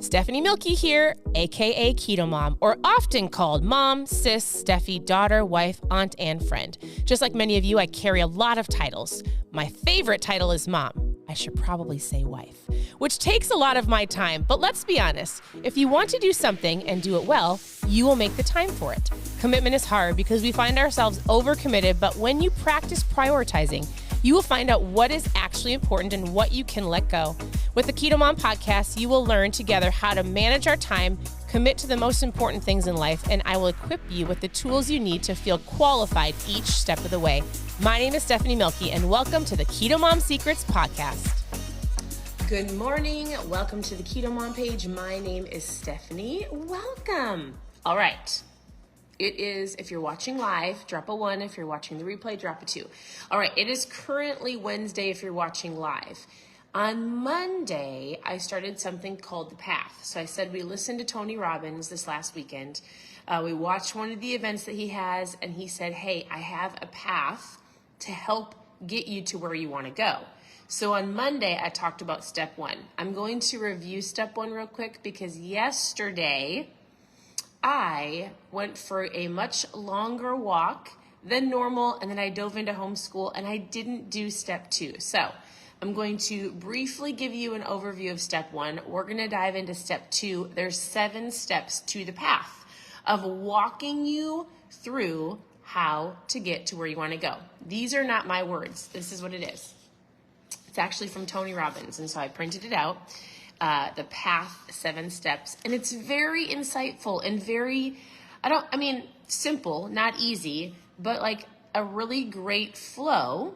Stephanie Milky here, aka KetoMOM, or often called mom, sis, Steffi, daughter, wife, aunt, and friend. Just like many of you, I carry a lot of titles. My favorite title is mom. I should probably say wife, which takes a lot of my time. But let's be honest, if you want to do something and do it well, you will make the time for it. Commitment is hard because we find ourselves overcommitted, but when you practice prioritizing, you will find out what is actually important and what you can let go. With the KetoMOM podcast, you will learn together how to manage our time, commit to the most important things in life, and I will equip you with the tools you need to feel qualified each step of the way. My name is Stephanie Milky, and welcome to the KetoMOM Secrets podcast. Good morning. Welcome to the KetoMOM page. My name is Stephanie. Welcome. All right. It is, if you're watching live, drop a 1. If you're watching the replay, drop a 2. All right, it is currently Wednesday if you're watching live. On Monday, I started something called The Path. So I said we listened to Tony Robbins this last weekend. We watched one of the events that he has, and he said, hey, I have a path to help get you to where you want to go. So on Monday, I talked about step 1. I'm going to review step 1 real quick because yesterday I went for a much longer walk than normal, and then I dove into homeschool, and I didn't do step 2. So I'm going to briefly give you an overview of step 1. We're going to dive into step 2. There's 7 steps to the path of walking you through how to get to where you want to go. These are not my words. This is what it is. It's actually from Tony Robbins, and so I printed it out. The Path, 7 steps. And it's very insightful and very, simple, not easy, but like a really great flow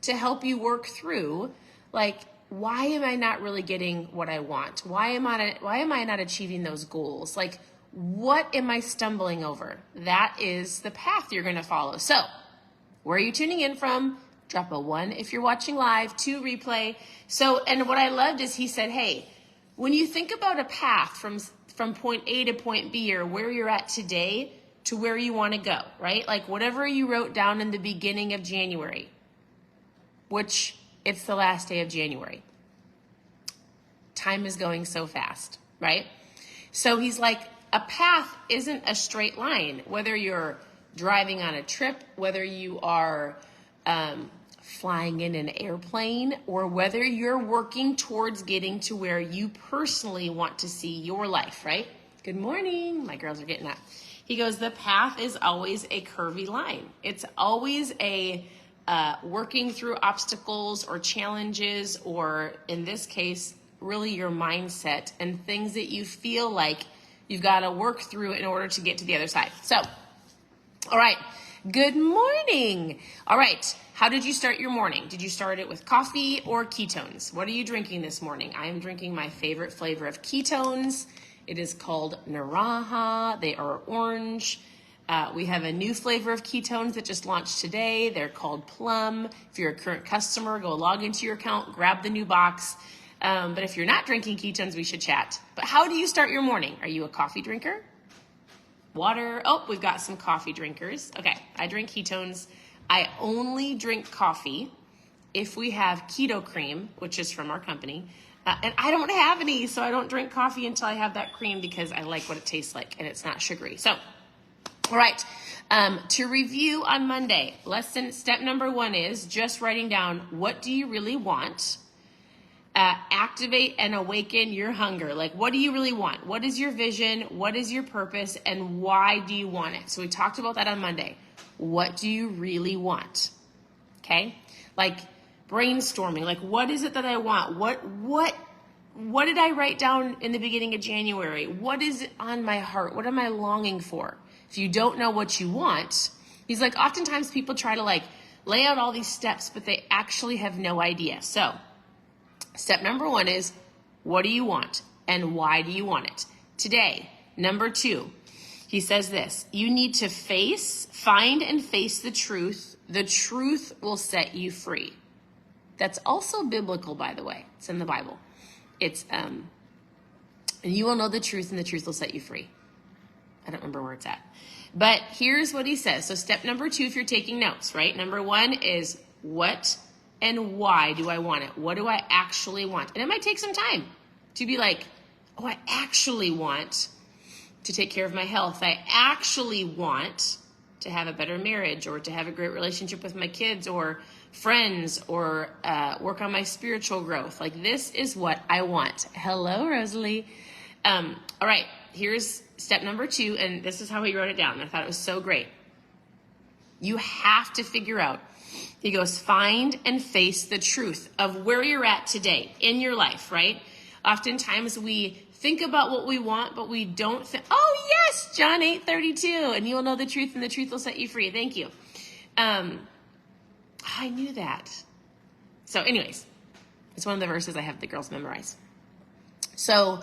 to help you work through, like, why am I not really getting what I want? Why am I not achieving those goals? Like, what am I stumbling over? That is the path you're going to follow. So, where are you tuning in from? Drop a 1 if you're watching live, 2 replay. So, and what I loved is he said, hey, when you think about a path from point A to point B, or where you're at today to where you want to go, right? Like whatever you wrote down in the beginning of January, which it's the last day of January. Time is going so fast, right? So he's like, a path isn't a straight line, whether you're driving on a trip, whether you are flying in an airplane, or whether you're working towards getting to where you personally want to see your life, right? Good morning. My girls are getting up. He goes, the path is always a curvy line. It's always a working through obstacles or challenges, or in this case, really your mindset and things that you feel like you've got to work through in order to get to the other side. So, all right. Good morning. All right. How did you start your morning? Did you start it with coffee or ketones? What are you drinking this morning? I am drinking my favorite flavor of ketones. It is called Naranja. They are orange. We have a new flavor of ketones that just launched today. They're called Plum. If you're a current customer, go log into your account, grab the new box. But if you're not drinking ketones, we should chat. But how do you start your morning? Are you a coffee drinker? Water. Oh, we've got some coffee drinkers. Okay, I drink ketones. I only drink coffee if we have keto cream, which is from our company. And I don't have any, so I don't drink coffee until I have that cream because I like what it tastes like and it's not sugary. So, all right, to review on Monday, step number 1 is just writing down, what do you really want? Activate and awaken your hunger. Like, what do you really want? What is your vision? What is your purpose? And why do you want it? So we talked about that on Monday. What do you really want? Okay? Like brainstorming. Like, what is it that I want? What did I write down in the beginning of January? What is it on my heart? What am I longing for? If you don't know what you want, he's like, oftentimes people try to like lay out all these steps, but they actually have no idea. So step number 1 is, what do you want and why do you want it? Today, number 2, he says this, you need to find and face the truth. The truth will set you free. That's also biblical, by the way. It's in the Bible. It's, and you will know the truth and the truth will set you free. I don't remember where it's at. But here's what he says. So step number 2, if you're taking notes, right? Number 1 is, what and why do I want it? What do I actually want? And it might take some time to be like, oh, I actually want to take care of my health. I actually want to have a better marriage, or to have a great relationship with my kids or friends, or work on my spiritual growth. Like, this is what I want. Hello, Rosalie. All right, here's step number 2, and this is how he wrote it down. I thought it was so great. You have to figure out, he goes, find and face the truth of where you're at today in your life, right? Oftentimes we think about what we want, but we don't think, oh yes, John 8:32, and you will know the truth and the truth will set you free. Thank you. I knew that. So anyways, it's one of the verses I have the girls memorize. So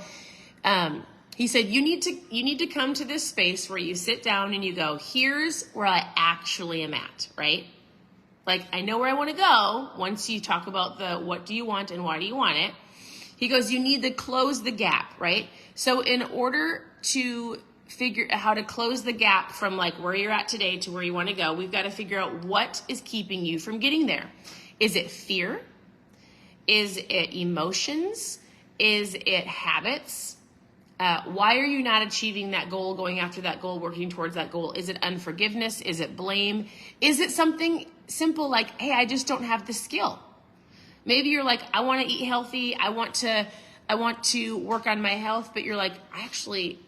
he said, you need to come to this space where you sit down and you go, here's where I actually am at, right? Like, I know where I want to go once you talk about the what do you want and why do you want it. He goes, you need to close the gap, right? So in order to figure out how to close the gap from like where you're at today to where you want to go, we've got to figure out what is keeping you from getting there. Is it fear? Is it emotions? Is it habits? Why are you not achieving that goal, going after that goal, working towards that goal? Is it unforgiveness? Is it blame? Is it something simple like, hey, I just don't have the skill? Maybe you're like, I want to eat healthy. I want to work on my health, but you're like, I actually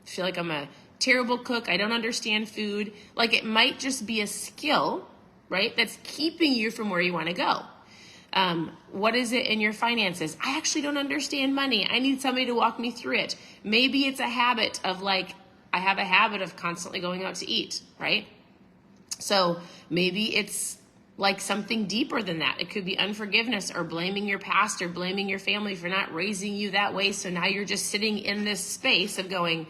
feel like I'm a terrible cook. I don't understand food. Like, it might just be a skill, right? That's keeping you from where you want to go. What is it in your finances? I actually don't understand money. I need somebody to walk me through it. Maybe it's a habit of like, I have a habit of constantly going out to eat, right? So maybe it's like something deeper than that. It could be unforgiveness, or blaming your past, or blaming your family for not raising you that way. So now you're just sitting in this space of going,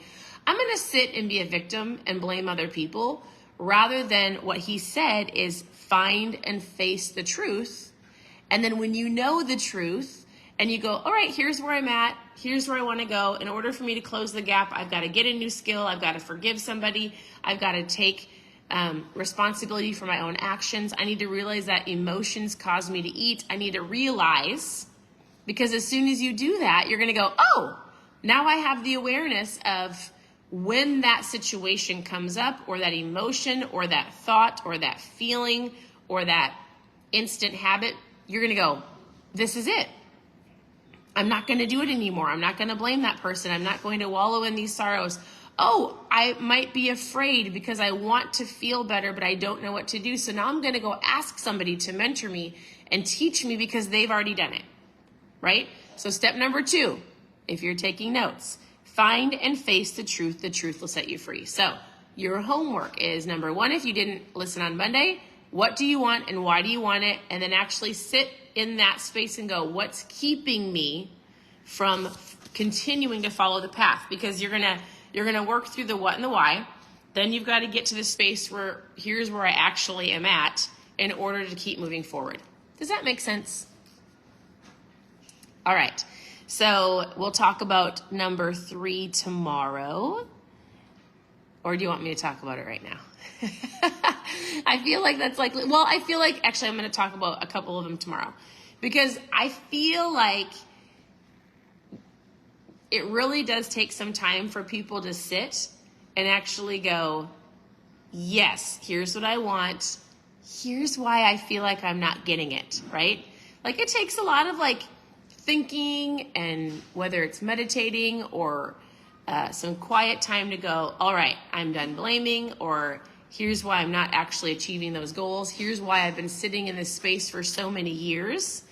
I'm going to sit and be a victim and blame other people, rather than what he said is find and face the truth. And then when you know the truth and you go, all right, here's where I'm at, here's where I want to go. In order for me to close the gap, I've got to get a new skill. I've got to forgive somebody. I've got to take responsibility for my own actions. I need to realize that emotions cause me to eat. I need to realize, because as soon as you do that, you're going to go, oh, now I have the awareness of when that situation comes up, or that emotion, or that thought, or that feeling, or that instant habit. You're going to go, this is it. I'm not going to do it anymore. I'm not going to blame that person. I'm not going to wallow in these sorrows. Oh, I might be afraid because I want to feel better, but I don't know what to do. So now I'm going to go ask somebody to mentor me and teach me because they've already done it, right? So step number 2, if you're taking notes, find and face the truth. The truth will set you free. So your homework is, number 1, if you didn't listen on Monday, what do you want and why do you want it? And then actually sit in that space and go, what's keeping me from continuing to follow the path? Because you're gonna work through the what and the why. Then you've got to get to the space where here's where I actually am at in order to keep moving forward. Does that make sense? All right. So we'll talk about number 3 tomorrow. Or do you want me to talk about it right now? I feel like that's likely. Well, I feel like actually I'm going to talk about a couple of them tomorrow, because I feel like it really does take some time for people to sit and actually go, yes, here's what I want. Here's why I feel like I'm not getting it, right? Like, it takes a lot of like thinking, and whether it's meditating or some quiet time to go, all right, I'm done blaming, or here's why I'm not actually achieving those goals. Here's why I've been sitting in this space for so many years.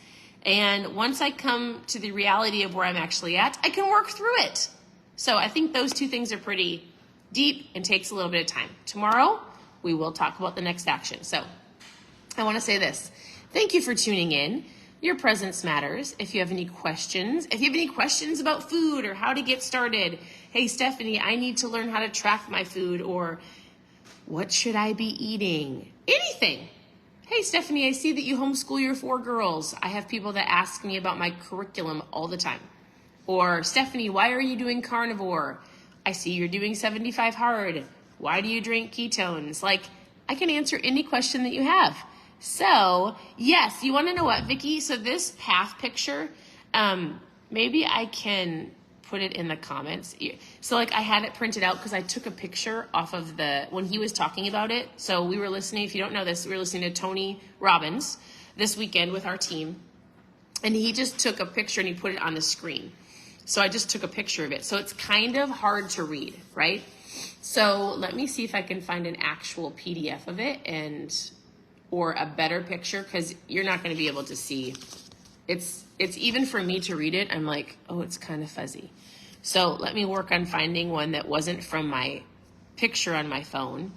And once I come to the reality of where I'm actually at, I can work through it. So I think those 2 things are pretty deep and takes a little bit of time. Tomorrow, we will talk about the next action. So I want to say this. Thank you for tuning in. Your presence matters. If you have any questions, about food or how to get started, hey, Stephanie, I need to learn how to track my food, or what should I be eating? Anything. Hey, Stephanie, I see that you homeschool your 4 girls. I have people that ask me about my curriculum all the time. Or, Stephanie, why are you doing carnivore? I see you're doing 75 hard. Why do you drink ketones? Like, I can answer any question that you have. So, yes, you want to know what, Vicki? So this path picture, maybe I can put it in the comments. So like I had it printed out because I took a picture off of when he was talking about it. So we were listening, if you don't know this, we were listening to Tony Robbins this weekend with our team. And he just took a picture and he put it on the screen. So I just took a picture of it. So it's kind of hard to read, right? So let me see if I can find an actual PDF of it or a better picture, because you're not going to be able to see. It's even for me to read it, I'm like, oh, it's kind of fuzzy. So let me work on finding one that wasn't from my picture on my phone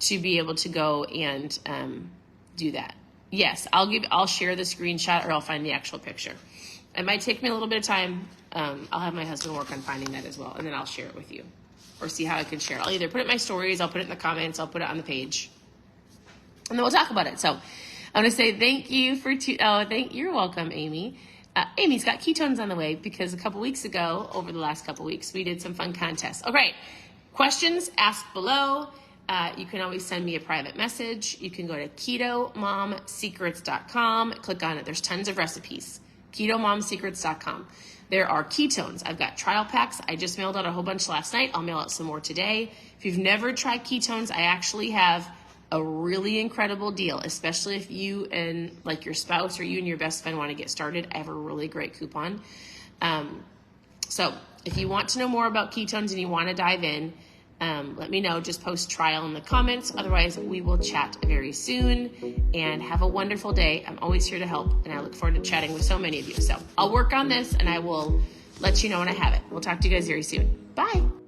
to be able to go and do that. Yes, I'll share the screenshot, or I'll find the actual picture. It might take me a little bit of time. I'll have my husband work on finding that as well, and then I'll share it with you, or see how I can share it. I'll either put it in my stories, I'll put it in the comments, I'll put it on the page, and then we'll talk about it. So I'm going to say thank you you're welcome, Amy. Amy's got ketones on the way because over the last couple weeks, we did some fun contests. Okay, questions, ask below. You can always send me a private message. You can go to ketomomsecrets.com, click on it. There's tons of recipes. ketomomsecrets.com. There are ketones. I've got trial packs. I just mailed out a whole bunch last night. I'll mail out some more today. If you've never tried ketones, I actually have a really incredible deal, especially if you and like your spouse or you and your best friend want to get started. I have a really great coupon. So if you want to know more about ketones and you want to dive in, let me know. Just post trial in the comments. Otherwise, we will chat very soon, and have a wonderful day. I'm always here to help, and I look forward to chatting with so many of you. So I'll work on this, and I will let you know when I have it. We'll talk to you guys very soon. Bye.